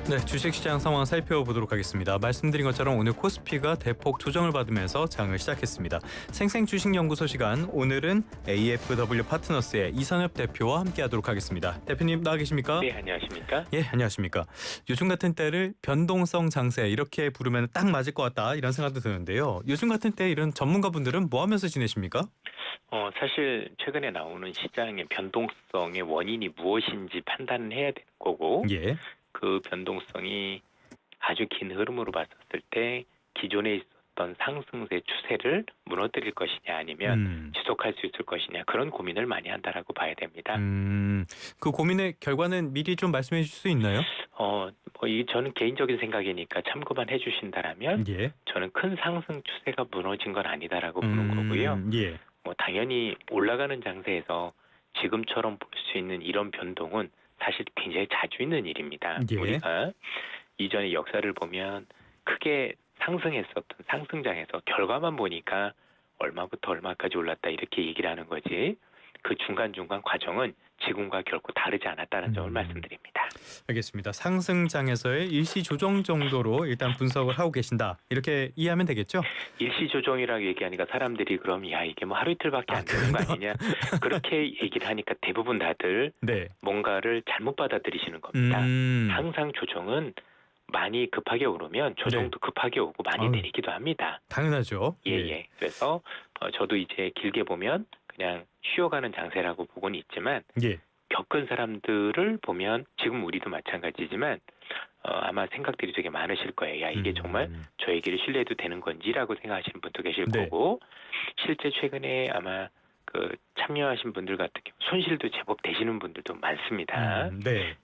네, 주식시장 상황 살펴보도록 하겠습니다. 말씀드린 것처럼 오늘 코스피가 대폭 조정을 받으면서 장을 시작했습니다. 생생주식연구소 시간, 오늘은 AFW 파트너스의 이선엽 대표와 함께하도록 하겠습니다. 대표님 나와 계십니까? 네, 안녕하십니까? 예, 안녕하십니까? 요즘 같은 때를 변동성 장세 이렇게 부르면 딱 맞을 것 같다 이런 생각도 드는데요. 요즘 같은 때 이런 전문가분들은 뭐 하면서 지내십니까? 사실 최근에 나오는 시장의 변동성의 원인이 무엇인지 판단을 해야 되는 거고, 예. 그 변동성이 아주 긴 흐름으로 봤었을 때 기존에 있었던 상승세 추세를 무너뜨릴 것이냐 아니면 지속할 수 있을 것이냐, 그런 고민을 많이 한다라고 봐야 됩니다. 그 고민의 결과는 미리 좀 말씀해 주실 수 있나요? 저는 개인적인 생각이니까 참고만 해주신다라면, 예. 저는 큰 상승 추세가 무너진 건 아니다라고 보는 거고요. 예. 당연히 올라가는 장세에서 지금처럼 볼 수 있는 이런 변동은 사실 굉장히 자주 있는 일입니다. 예. 우리가 이전의 역사를 보면 크게 상승했었던 상승장에서 결과만 보니까 얼마부터 얼마까지 올랐다 이렇게 얘기를 하는 거지, 그 중간중간 과정은 지금과 결코 다르지 않았다는 점을 말씀드립니다. 알겠습니다. 상승장에서의 일시 조정 정도로 일단 분석을 하고 계신다, 이렇게 이해하면 되겠죠? 일시조정이라고 얘기하니까 사람들이 그럼 야 이게 뭐 하루 이틀밖에 안 되는 거 아니냐, 그렇게 얘기를 하니까 대부분 다들 네. 뭔가를 잘못 받아들이시는 겁니다. 항상 조정은 많이 급하게 오르면 조정도 급하게 오고 많이 내리기도 합니다. 당연하죠. 예. 그래서 저도 이제 길게 보면 그냥 쉬어가는 장세라고 보고는 있지만, 예. 겪은 사람들을 보면 지금 우리도 마찬가지지만 아마 생각들이 되게 많으실 거예요. 야, 이게 정말 저 얘기를 신뢰해도 되는 건지라고 생각하시는 분도 계실 거고, 실제 최근에 아마 그 참여하신 분들 같은 경우 손실도 제법 되시는 분들도 많습니다.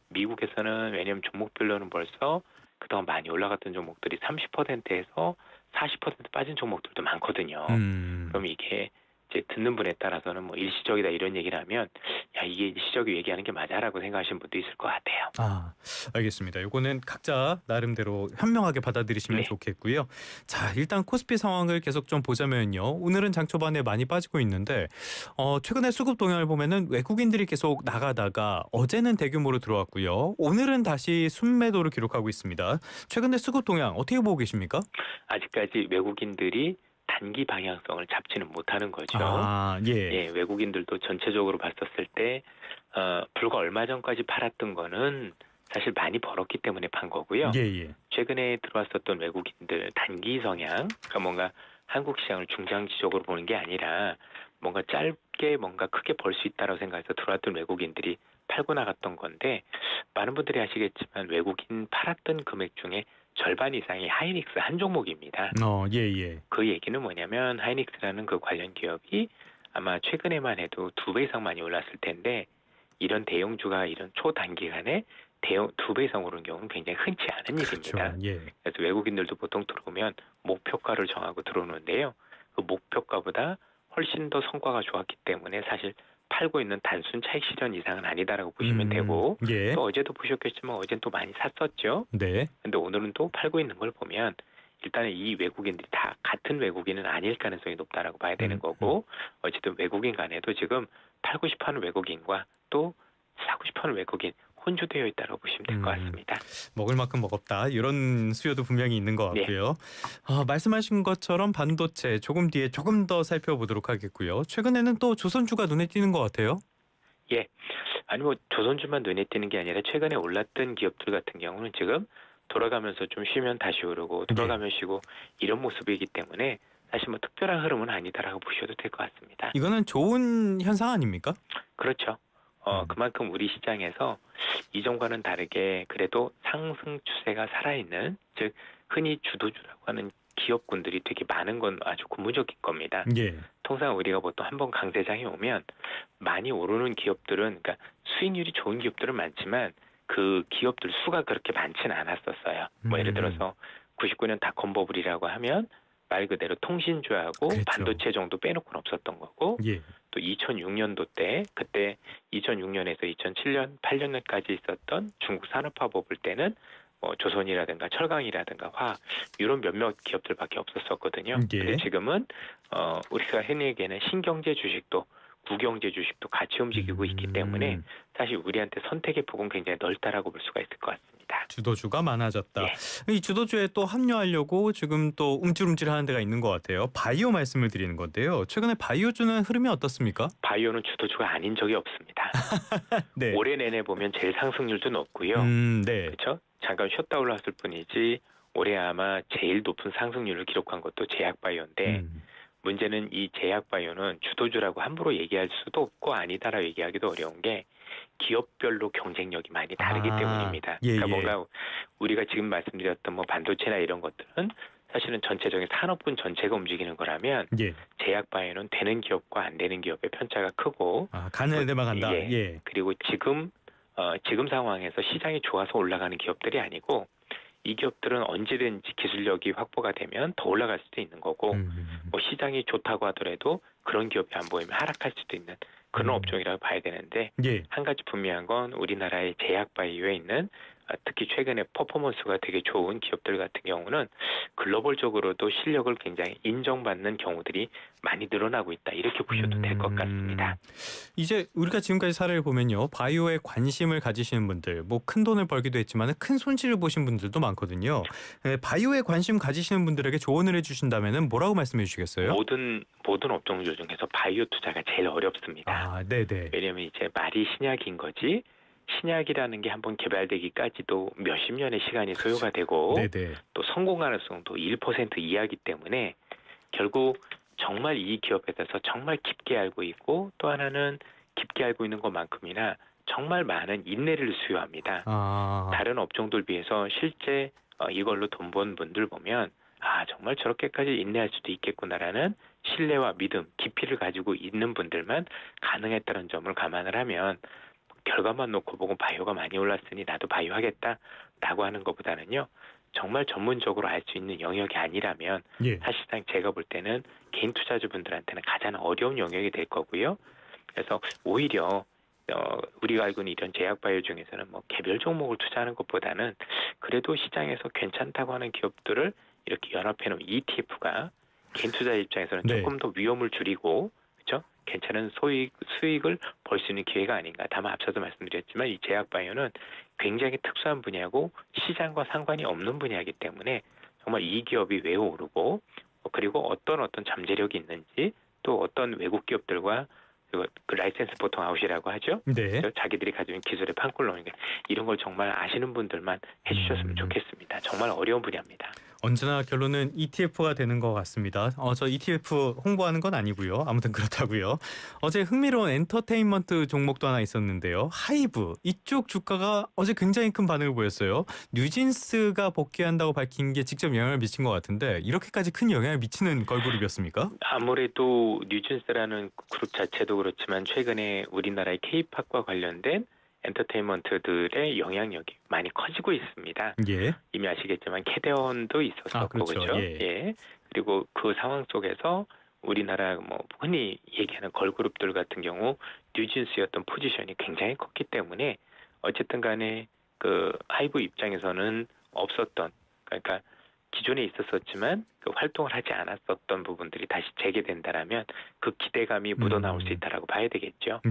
미국에서는 왜냐하면 종목별로는 벌써 그동안 많이 올라갔던 종목들이 30%에서 40% 빠진 종목들도 많거든요. 그럼 이게 이제 듣는 분에 따라서는 뭐 일시적이다 이런 얘기를 하면, 야 이게 일시적이 얘기하는 게 맞아라고 생각하시는 분도 있을 것 같아요. 알겠습니다. 요거는 각자 나름대로 현명하게 받아들이시면 좋겠고요. 자, 일단 코스피 상황을 계속 좀 보자면요. 오늘은 장 초반에 많이 빠지고 있는데 최근에 수급 동향을 보면은 외국인들이 계속 나가다가 어제는 대규모로 들어왔고요. 오늘은 다시 순매도를 기록하고 있습니다. 최근에 수급 동향 어떻게 보고 계십니까? 아직까지 외국인들이 단기 방향성을 잡지는 못하는 거죠. 외국인들도 전체적으로 봤었을 때 불과 얼마 전까지 팔았던 거는 사실 많이 벌었기 때문에 판 거고요. 최근에 들어왔었던 외국인들 단기 성향, 그러니까 뭔가 한국 시장을 중장기적으로 보는 게 아니라 뭔가 짧게 뭔가 크게 벌 수 있다고 생각해서 들어왔던 외국인들이 팔고 나갔던 건데, 많은 분들이 아시겠지만 외국인 팔았던 금액 중에 절반 이상이 하이닉스 한 종목입니다. 그 얘기는 뭐냐면 하이닉스라는 그 관련 기업이 아마 최근에만 해도 2배 이상 많이 올랐을 텐데, 이런 대형주가 이런 초단기간에 2배 이상 오른 경우는 굉장히 흔치 않은 일입니다. 그래서 외국인들도 보통 들어오면 목표가를 정하고 들어오는데요. 그 목표가보다 훨씬 더 성과가 좋았기 때문에 사실 팔고 있는 단순 차익 실현 이상은 아니다라고 보시면 되고, 또 어제도 보셨겠지만 어제는 또 많이 샀었죠. 근데 오늘은 또 팔고 있는 걸 보면 일단은 이 외국인들이 다 같은 외국인은 아닐 가능성이 높다라고 봐야 되는 거고, 어쨌든 외국인 간에도 지금 팔고 싶어하는 외국인과 또 사고 싶어하는 외국인 혼주되어 있다고 보시면 될 것 같습니다. 먹을 만큼 먹었다, 이런 수요도 분명히 있는 것 같고요. 말씀하신 것처럼 반도체 조금 뒤에 조금 더 살펴보도록 하겠고요. 최근에는 또 조선주가 눈에 띄는 것 같아요. 아니 뭐 조선주만 눈에 띄는 게 아니라 최근에 올랐던 기업들 같은 경우는 지금 돌아가면서 좀 쉬면 다시 오르고 돌아가면 쉬고 이런 모습이기 때문에 사실 뭐 특별한 흐름은 아니다라고 보셔도 될 것 같습니다. 이거는 좋은 현상 아닙니까? 그렇죠. 그만큼 우리 시장에서 이전과는 다르게 그래도 상승 추세가 살아있는, 즉 흔히 주도주라고 하는 기업군들이 되게 많은 건 아주 고무적인 겁니다. 통상 우리가 보통 한번 강세장에 오면 많이 오르는 기업들은, 그러니까 수익률이 좋은 기업들은 많지만 그 기업들 수가 그렇게 많지는 않았었어요. 뭐 예를 들어서 99년 닷컴버블이라고 하면 말 그대로 통신주하고 반도체 정도 빼놓고는 없었던 거고, 또 2006년도 때, 그때 2006년에서 2007년, 8년까지 있었던 중국 산업화 버블 때는 조선이라든가 철강이라든가 화학 이런 몇몇 기업들밖에 없었거든요. 근데 지금은 우리가 흔히 얘기하는 신경제 주식도 구경제 주식도 같이 움직이고 있기 때문에 사실 우리한테 선택의 폭은 굉장히 넓다라고 볼 수가 있을 것 같습니다. 주도주가 많아졌다. 예. 이 주도주에 또 합류하려고 지금 또 움찔움찔하는 데가 있는 것 같아요. 바이오 말씀을 드리는 건데요. 최근에 바이오주는 흐름이 어떻습니까? 바이오는 주도주가 아닌 적이 없습니다. 네. 올해 내내 보면 제일 상승률도 높고요. 네. 그렇죠? 잠깐 쉬었다 올랐을 뿐이지 올해 아마 제일 높은 상승률을 기록한 것도 제약바이오인데 문제는 이 제약바이오는 주도주라고 함부로 얘기할 수도 없고 아니다라고 얘기하기도 어려운 게 기업별로 경쟁력이 많이 다르기 때문입니다. 그러니까 뭔가 우리가 지금 말씀드렸던 뭐 반도체나 이런 것들은 사실은 전체적인 산업군 전체가 움직이는 거라면 제약바이오는 되는 기업과 안 되는 기업의 편차가 크고 가는 데만 간다. 그리고 지금 상황에서 시장이 좋아서 올라가는 기업들이 아니고 이 기업들은 언제든지 기술력이 확보가 되면 더 올라갈 수도 있는 거고 뭐 시장이 좋다고 하더라도 그런 기업이 안 보이면 하락할 수도 있는 그런 업종이라고 봐야 되는데 한 가지 분명한 건 우리나라의 제약바이오에 있는 특히 최근에 퍼포먼스가 되게 좋은 기업들 같은 경우는 글로벌적으로도 실력을 굉장히 인정받는 경우들이 많이 늘어나고 있다. 이렇게 보셔도 될 것 같습니다. 이제 우리가 지금까지 사례를 보면요. 바이오에 관심을 가지시는 분들, 뭐 큰 돈을 벌기도 했지만 큰 손실을 보신 분들도 많거든요. 바이오에 관심 가지시는 분들에게 조언을 해주신다면 뭐라고 말씀해 주시겠어요? 모든 업종들 중에서 바이오 투자가 제일 어렵습니다. 네네. 왜냐하면 이제 말이 신약인 거지. 신약이라는 게 한번 개발되기까지도 몇십 년의 시간이 소요가 되고 또 성공 가능성도 1% 이하이기 때문에 결국 정말 이 기업에 대해서 정말 깊게 알고 있고 또 하나는 깊게 알고 있는 것만큼이나 정말 많은 인내를 수요합니다. 다른 업종들 비해서 실제 이걸로 돈 번 분들 보면 정말 저렇게까지 인내할 수도 있겠구나라는 신뢰와 믿음, 깊이를 가지고 있는 분들만 가능했다는 점을 감안을 하면 결과만 놓고 보고 바이오가 많이 올랐으니 나도 바이오 하겠다라고 하는 것보다는요. 정말 전문적으로 알 수 있는 영역이 아니라면 사실상 제가 볼 때는 개인 투자주분들한테는 가장 어려운 영역이 될 거고요. 그래서 오히려 우리가 알고 있는 이런 제약바이오 중에서는 뭐 개별 종목을 투자하는 것보다는 그래도 시장에서 괜찮다고 하는 기업들을 이렇게 연합해 놓은 ETF가 개인 투자 입장에서는 조금 더 위험을 줄이고 그렇죠? 괜찮은 수익을 벌 수 있는 기회가 아닌가. 다만 앞서도 말씀드렸지만 이 제약바이오는 굉장히 특수한 분야고 시장과 상관이 없는 분야이기 때문에 정말 이 기업이 왜 오르고 그리고 어떤 잠재력이 있는지 또 어떤 외국 기업들과 그 라이센스 보통 아웃이라고 하죠. 자기들이 가지고 있는 기술의 판골 넣는 게 이런 걸 정말 아시는 분들만 해주셨으면 좋겠습니다. 정말 어려운 분야입니다. 언제나 결론은 ETF가 되는 것 같습니다. 저 ETF 홍보하는 건 아니고요. 아무튼 그렇다고요. 어제 흥미로운 엔터테인먼트 종목도 하나 있었는데요. 하이브 이쪽 주가가 어제 굉장히 큰 반응을 보였어요. 뉴진스가 복귀한다고 밝힌 게 직접 영향을 미친 것 같은데 이렇게까지 큰 영향을 미치는 걸그룹이었습니까? 아무래도 뉴진스라는 그룹 자체도 그렇지만 최근에 우리나라의 K-팝과 관련된 엔터테인먼트들의 영향력이 많이 커지고 있습니다. 이미 아시겠지만 캐대원도 있었었고 그렇죠. 그리고 그 상황 속에서 우리나라 뭐 흔히 얘기하는 걸그룹들 같은 경우 뉴진스였던 포지션이 굉장히 컸기 때문에 어쨌든 간에 그 하이브 입장에서는 없었던 그러니까 기존에 있었지만 그 활동을 하지 않았었던 부분들이 다시 재개된다라면 그 기대감이 묻어나올 수 있다라고 봐야 되겠죠.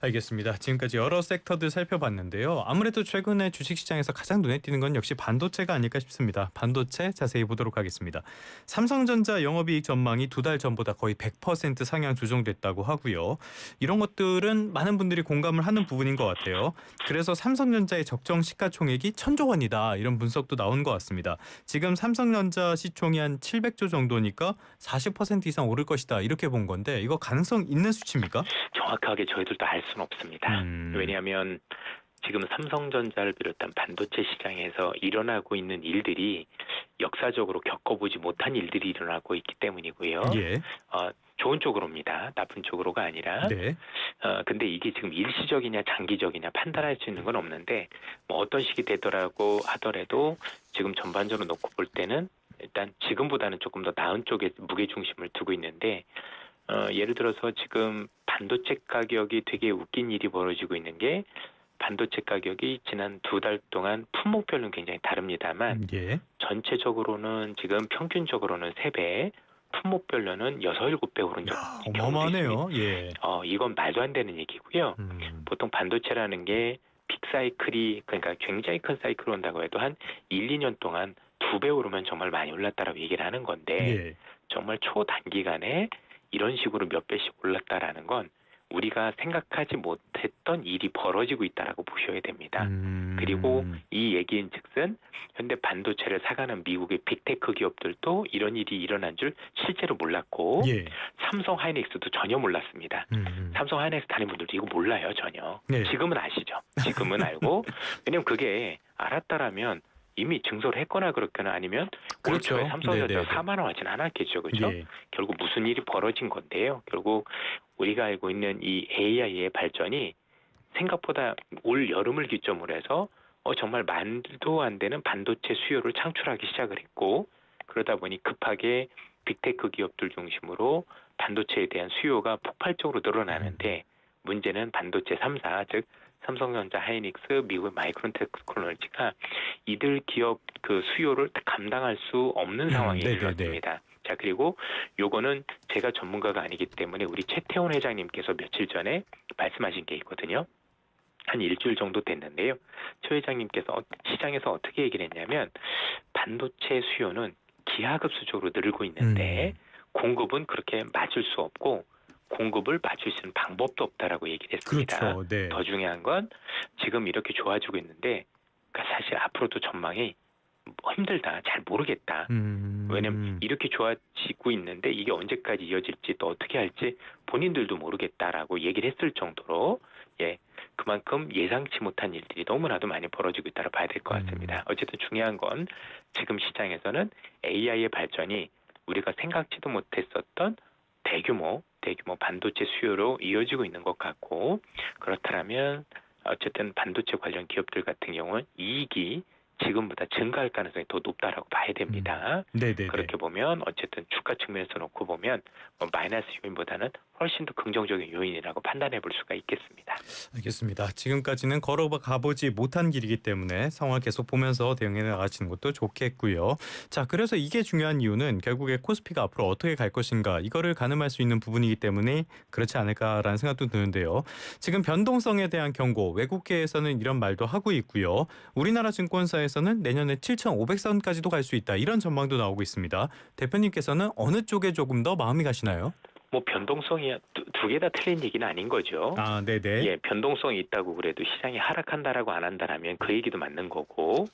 알겠습니다. 지금까지 여러 섹터들 살펴봤는데요. 아무래도 최근에 주식시장에서 가장 눈에 띄는 건 역시 반도체가 아닐까 싶습니다. 반도체 자세히 보도록 하겠습니다. 삼성전자 영업이익 전망이 2달 전보다 거의 100% 상향 조정됐다고 하고요. 이런 것들은 많은 분들이 공감을 하는 부분인 것 같아요. 그래서 삼성전자의 적정 시가총액이 1,000조 원이다. 이런 분석도 나온 것 같습니다. 지금 삼성전자 시총이 한 700조 정도니까 40% 이상 오를 것이다. 이렇게 본 건데 이거 가능성 있는 수치입니까? 정확하게 저희들도 알 수는 없습니다. 왜냐하면 지금 삼성전자를 비롯한 반도체 시장에서 일어나고 있는 일들이 역사적으로 겪어보지 못한 일들이 일어나고 있기 때문이고요. 좋은 쪽으로입니다. 나쁜 쪽으로가 아니라. 근데 이게 지금 일시적이냐 장기적이냐 판단할 수 있는 건 없는데 뭐 어떤 식이 되더라고 하더라도 지금 전반적으로 놓고 볼 때는 일단 지금보다는 조금 더 나은 쪽에 무게 중심을 두고 있는데 예를 들어서 지금 반도체 가격이 되게 웃긴 일이 벌어지고 있는 게 반도체 가격이 지난 2달 동안 품목별로는 굉장히 다릅니다만 전체적으로는 지금 평균적으로는 3배, 품목별로는 6, 7배 오른 적이 어마어마하네요. 이건 말도 안 되는 얘기고요. 보통 반도체라는 게 빅사이클이 그러니까 굉장히 큰 사이클이 온다고 해도 한 1, 2년 동안 2배 오르면 정말 많이 올랐다라고 얘기를 하는 건데 예. 정말 초단기간에 이런 식으로 몇 배씩 올랐다라는 건 우리가 생각하지 못했던 일이 벌어지고 있다라고 보셔야 됩니다. 그리고 이 얘기인즉슨 현대 반도체를 사가는 미국의 빅테크 기업들도 이런 일이 일어난 줄 실제로 몰랐고 예. 삼성 하이닉스도 전혀 몰랐습니다. 삼성 하이닉스 다니는 분들도 이거 몰라요 전혀. 네. 지금은 아시죠. 지금은 알고 왜냐면 그게 알았다라면 이미 증설을 했거나 그렇거나 아니면 그렇죠. 그렇죠. 삼성전자 4만 원 하진 않았겠죠. 그렇죠? 예. 결국 무슨 일이 벌어진 건데요. 결국 우리가 알고 있는 이 AI의 발전이 생각보다 올 여름을 기점으로 해서 정말 말도 안 되는 반도체 수요를 창출하기 시작을 했고 그러다 보니 급하게 빅테크 기업들 중심으로 반도체에 대한 수요가 폭발적으로 늘어나는데 문제는 반도체 3사 즉 삼성전자, 하이닉스, 미국의 마이크론 테크놀로지가 이들 기업 그 수요를 감당할 수 없는 상황에 이르렀습니다. 자, 그리고 요거는 제가 전문가가 아니기 때문에 우리 최태원 회장님께서 며칠 전에 말씀하신 게 있거든요. 한 일주일 정도 됐는데요. 최 회장님께서 시장에서 어떻게 얘기를 했냐면 반도체 수요는 기하급수적으로 늘고 있는데 공급은 그렇게 맞을 수 없고 공급을 맞출 수 있는 방법도 없다라고 얘기를 했습니다. 그렇죠. 네. 더 중요한 건 지금 이렇게 좋아지고 있는데 그러니까 사실 앞으로도 전망이 힘들다. 잘 모르겠다. 왜냐면 이렇게 좋아지고 있는데 이게 언제까지 이어질지 또 어떻게 할지 본인들도 모르겠다라고 얘기를 했을 정도로 그만큼 예상치 못한 일들이 너무나도 많이 벌어지고 있다고 봐야 될 것 같습니다. 어쨌든 중요한 건 지금 시장에서는 AI의 발전이 우리가 생각지도 못했었던 대규모 반도체 수요로 이어지고 있는 것 같고 그렇다면 어쨌든 반도체 관련 기업들 같은 경우는 이익이 지금보다 증가할 가능성이 더 높다라고 봐야 됩니다. 그렇게 보면 어쨌든 주가 측면에서 놓고 보면 마이너스 요인보다는 훨씬 더 긍정적인 요인이라고 판단해 볼 수가 있겠습니다. 알겠습니다. 지금까지는 걸어가보지 못한 길이기 때문에 상황을 계속 보면서 대응해 나가시는 것도 좋겠고요. 자, 그래서 이게 중요한 이유는 결국에 코스피가 앞으로 어떻게 갈 것인가 이거를 가늠할 수 있는 부분이기 때문에 그렇지 않을까라는 생각도 드는데요. 지금 변동성에 대한 경고 외국계에서는 이런 말도 하고 있고요. 우리나라 증권사에서는 내년에 7,500선까지도 갈 수 있다 이런 전망도 나오고 있습니다. 대표님께서는 어느 쪽에 조금 더 마음이 가시나요? 변동성이 두 개 다 틀린 얘기는 아닌 거죠. 아, 네네. 예, 변동성이 있다고 그래도 시장이 하락한다라고 안 한다라면 그 얘기도 맞는 거고,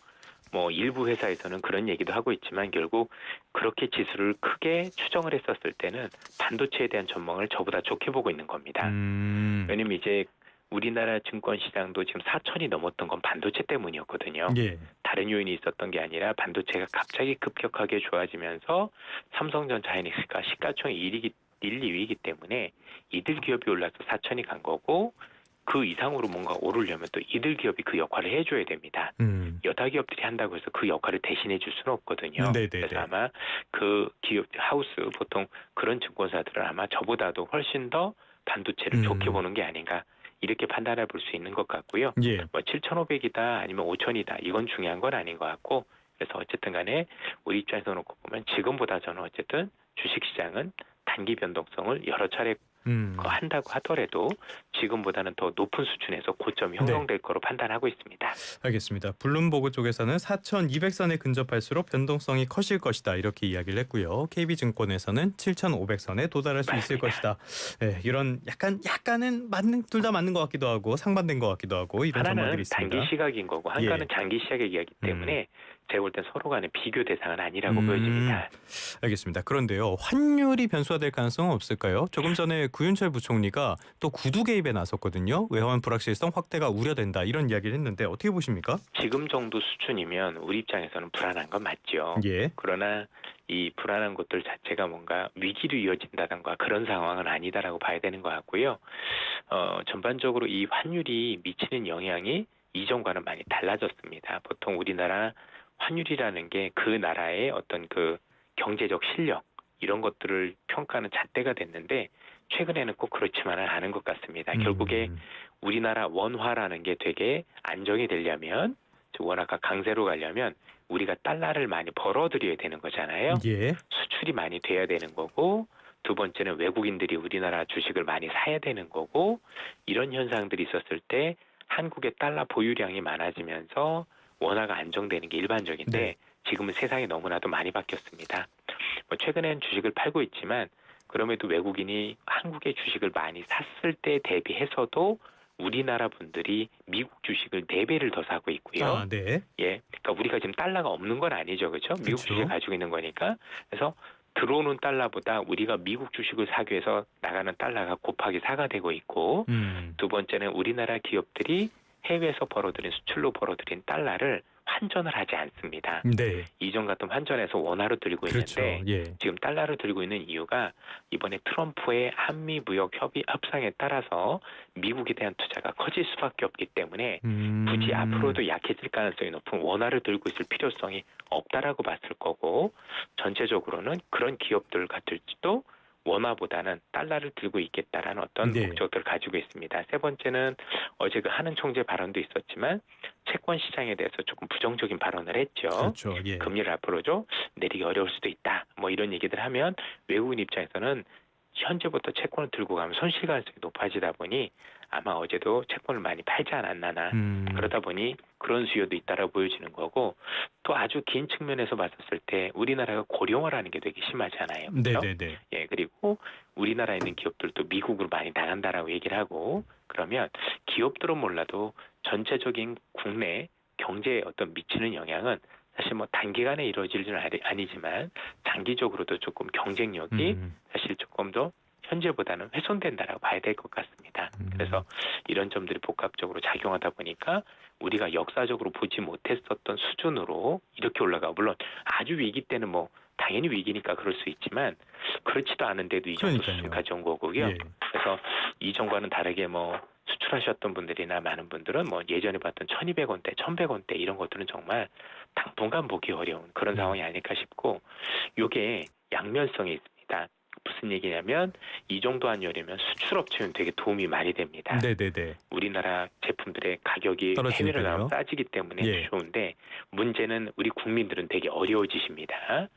일부 회사에서는 그런 얘기도 하고 있지만 결국 그렇게 지수를 크게 추정을 했었을 때는 반도체에 대한 전망을 저보다 좋게 보고 있는 겁니다. 왜냐면 이제 우리나라 증권 시장도 지금 4천이 넘었던 건 반도체 때문이었거든요. 예. 다른 요인이 있었던 게 아니라 반도체가 갑자기 급격하게 좋아지면서 삼성전자, 하이닉스가 시가총액 1, 2위이기 때문에 이들 기업이 올라서 4천이 간 거고 그 이상으로 뭔가 오르려면 또 이들 기업이 그 역할을 해줘야 됩니다. 여타 기업들이 한다고 해서 그 역할을 대신해 줄 수는 없거든요. 그래서 아마 그 기업 하우스 보통 그런 증권사들은 아마 저보다도 훨씬 더 반도체를 좋게 보는 게 아닌가 이렇게 판단해 볼 수 있는 것 같고요. 예. 7,500이다 아니면 5,000이다 이건 중요한 건 아닌 것 같고 그래서 어쨌든 간에 우리 입장에서 놓고 보면 지금보다 저는 어쨌든 주식시장은 단기 변동성을 여러 차례 한다고 하더라도 지금보다는 더 높은 수준에서 고점이 형성될 거로 판단하고 있습니다. 알겠습니다. 블룸버그 쪽에서는 4,200선에 근접할수록 변동성이 커질 것이다 이렇게 이야기를 했고요. KB증권에서는 7,500선에 도달할 수 있을 것이다. 네, 이런 약간은 둘 다 맞는 것 같기도 하고 상반된 것 같기도 하고 이런 전망들이 있습니다. 하나는 단기 시각인 거고 한가는 장기 시각의 이야기 때문에 제가 볼 땐 서로 간의 비교 대상은 아니라고 보여집니다. 알겠습니다. 그런데요. 환율이 변수가 될 가능성은 없을까요? 조금 전에 구윤철 부총리가 또 구두 개입에 나섰거든요. 외환 불확실성 확대가 우려된다 이런 이야기를 했는데 어떻게 보십니까? 지금 정도 수준이면 우리 입장에서는 불안한 건 맞죠. 예. 그러나 이 불안한 것들 자체가 뭔가 위기로 이어진다던가 그런 상황은 아니다라고 봐야 되는 것 같고요. 전반적으로 이 환율이 미치는 영향이 이전과는 많이 달라졌습니다. 보통 우리나라 환율이라는 게 그 나라의 어떤 그 경제적 실력 이런 것들을 평가하는 잣대가 됐는데 최근에는 꼭 그렇지만은 않은 것 같습니다. 결국에 우리나라 원화라는 게 되게 안정이 되려면 원화가 강세로 가려면 우리가 달러를 많이 벌어들여야 되는 거잖아요. 예. 수출이 많이 돼야 되는 거고 두 번째는 외국인들이 우리나라 주식을 많이 사야 되는 거고 이런 현상들이 있었을 때 한국의 달러 보유량이 많아지면서 원화가 안정되는 게 일반적인데 네. 지금은 세상이 너무나도 많이 바뀌었습니다. 최근엔 주식을 팔고 있지만 그럼에도 외국인이 한국의 주식을 많이 샀을 때 대비해서도 우리나라 분들이 미국 주식을 4배를 더 사고 있고요. 아, 네. 예, 그러니까 우리가 지금 달러가 없는 건 아니죠, 그렇죠? 미국 그쵸. 주식을 가지고 있는 거니까. 그래서 들어오는 달러보다 우리가 미국 주식을 사기 위해서 나가는 달러가 곱하기 4가 되고 있고, 두 번째는 우리나라 기업들이 해외에서 벌어들인 수출로 벌어들인 달러를 환전을 하지 않습니다. 네. 이전 같은 환전해서 원화로 들고 그렇죠. 있는데 예. 지금 달러로 들고 있는 이유가 이번에 트럼프의 한미 무역 협의 협상에 따라서 미국에 대한 투자가 커질 수밖에 없기 때문에 굳이 앞으로도 약해질 가능성이 높은 원화를 들고 있을 필요성이 없다라고 봤을 거고, 전체적으로는 그런 기업들 같을지도 원화보다는 달러를 들고 있겠다라는 어떤 네. 목적들을 가지고 있습니다. 세 번째는 어제 그 한은 총재 발언도 있었지만 채권 시장에 대해서 조금 부정적인 발언을 했죠. 그렇죠. 예. 금리를 앞으로 좀 내리기 어려울 수도 있다. 뭐 이런 얘기들 하면 외국인 입장에서는 현재부터 채권을 들고 가면 손실 가능성이 높아지다 보니 아마 어제도 채권을 많이 팔지 않았나. 그러다 보니 그런 수요도 있다라고 보여지는 거고, 또 아주 긴 측면에서 봤었을 때 우리나라가 고령화라는 게 되게 심하잖아요. 그렇죠? 네네네. 예, 그리고 우리나라에 있는 기업들도 미국으로 많이 나간다라고 얘기를 하고, 그러면 기업들은 몰라도 전체적인 국내 경제에 어떤 미치는 영향은 사실 뭐 단기간에 이루어질지는 아니지만 장기적으로도 조금 경쟁력이 사실 조금 더 현재보다는 훼손된다라고 봐야 될 것 같습니다. 그래서 이런 점들이 복합적으로 작용하다 보니까 우리가 역사적으로 보지 못했었던 수준으로 이렇게 올라가, 물론 아주 위기 때는 뭐 당연히 위기니까 그럴 수 있지만 그렇지도 않은데도 이 정도 그러니까요. 수준까지 온 거고요. 예. 그래서 이전과는 다르게 뭐 수출하셨던 분들이나 많은 분들은 뭐 예전에 봤던 1,200원대, 1,100원대 이런 것들은 정말 당분간 보기 어려운 그런 상황이 아닐까 싶고, 이게 양면성이 있습니다. 무슨 얘기냐면 이 정도 한여름이면 수출업체는 되게 도움이 많이 됩니다. 네네네. 우리나라 제품들의 가격이 떨어지니까요. 해외로 나가면 싸지기 때문에 예. 좋은데, 문제는 우리 국민들은 되게 어려워지십니다.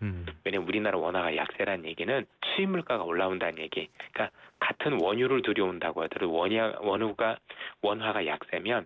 왜냐면 우리나라 원화가 약세라는 얘기는 수입 물가가 올라온다는 얘기. 그러니까 같은 원유를 들여온다고 하더라도 원화가 약세면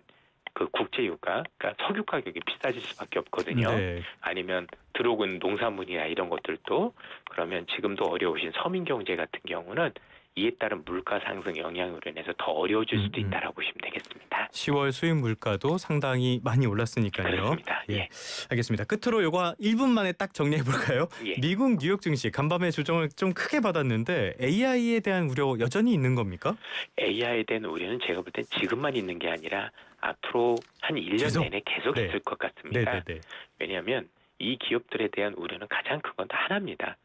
그 국제유가, 그러니까 석유 가격이 비싸질 수밖에 없거든요. 네. 아니면 들어오고 있는 농산물이나 이런 것들도, 그러면 지금도 어려우신 서민 경제 같은 경우는 이에 따른 물가 상승 영향으로 인해서 더 어려워질 수도 있다라고 보시면 되겠습니다. 10월 수입 물가도 상당히 많이 올랐으니까요. 그렇습니다. 예. 알겠습니다. 끝으로 요거 1분 만에 딱 정리해 볼까요? 예. 미국 뉴욕 증시 간밤에 조정을 좀 크게 받았는데 AI에 대한 우려 여전히 있는 겁니까? AI에 대한 우려는 제가 볼 땐 지금만 있는 게 아니라 앞으로 한 1년 내내 계속 네. 있을 것 같습니다. 네네네. 왜냐하면 이 기업들에 대한 우려는 가장 큰 건 하나입니다.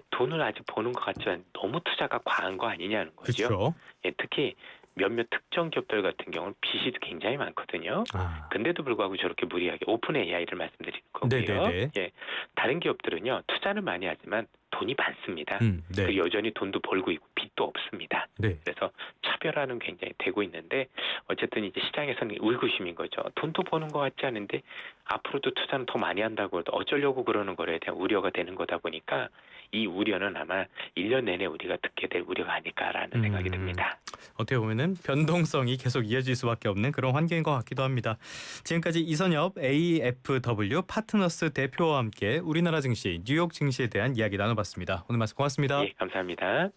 돈을 아직 버는 것 같지만 너무 투자가 과한 거 아니냐는 거죠. 그렇죠. 예, 특히 몇몇 특정 기업들 같은 경우는 빚이 굉장히 많거든요. 근데도 불구하고 저렇게 무리하게 오픈 AI를 말씀드리는 거고요. 네네네. 예, 다른 기업들은요 투자는 많이 하지만 돈이 많습니다. 네. 그리고 여전히 돈도 벌고 있고 빚도 없습니다. 네. 그래서 차별화는 굉장히 되고 있는데, 어쨌든 이제 시장에서는 의구심인 거죠. 돈도 버는 것 같지 않은데 앞으로도 투자는 더 많이 한다고 해도 어쩌려고 그러는 거에 대한 우려가 되는 거다 보니까 이 우려는 아마 1년 내내 우리가 듣게 될 우려가 아닐까라는 생각이 듭니다. 어떻게 보면은 변동성이 계속 이어질 수밖에 없는 그런 환경인 것 같기도 합니다. 지금까지 이선엽 AFW 파트너스 대표와 함께 우리나라 증시, 뉴욕 증시에 대한 이야기 나눠봤습니다. 오늘 말씀 고맙습니다. 예, 감사합니다.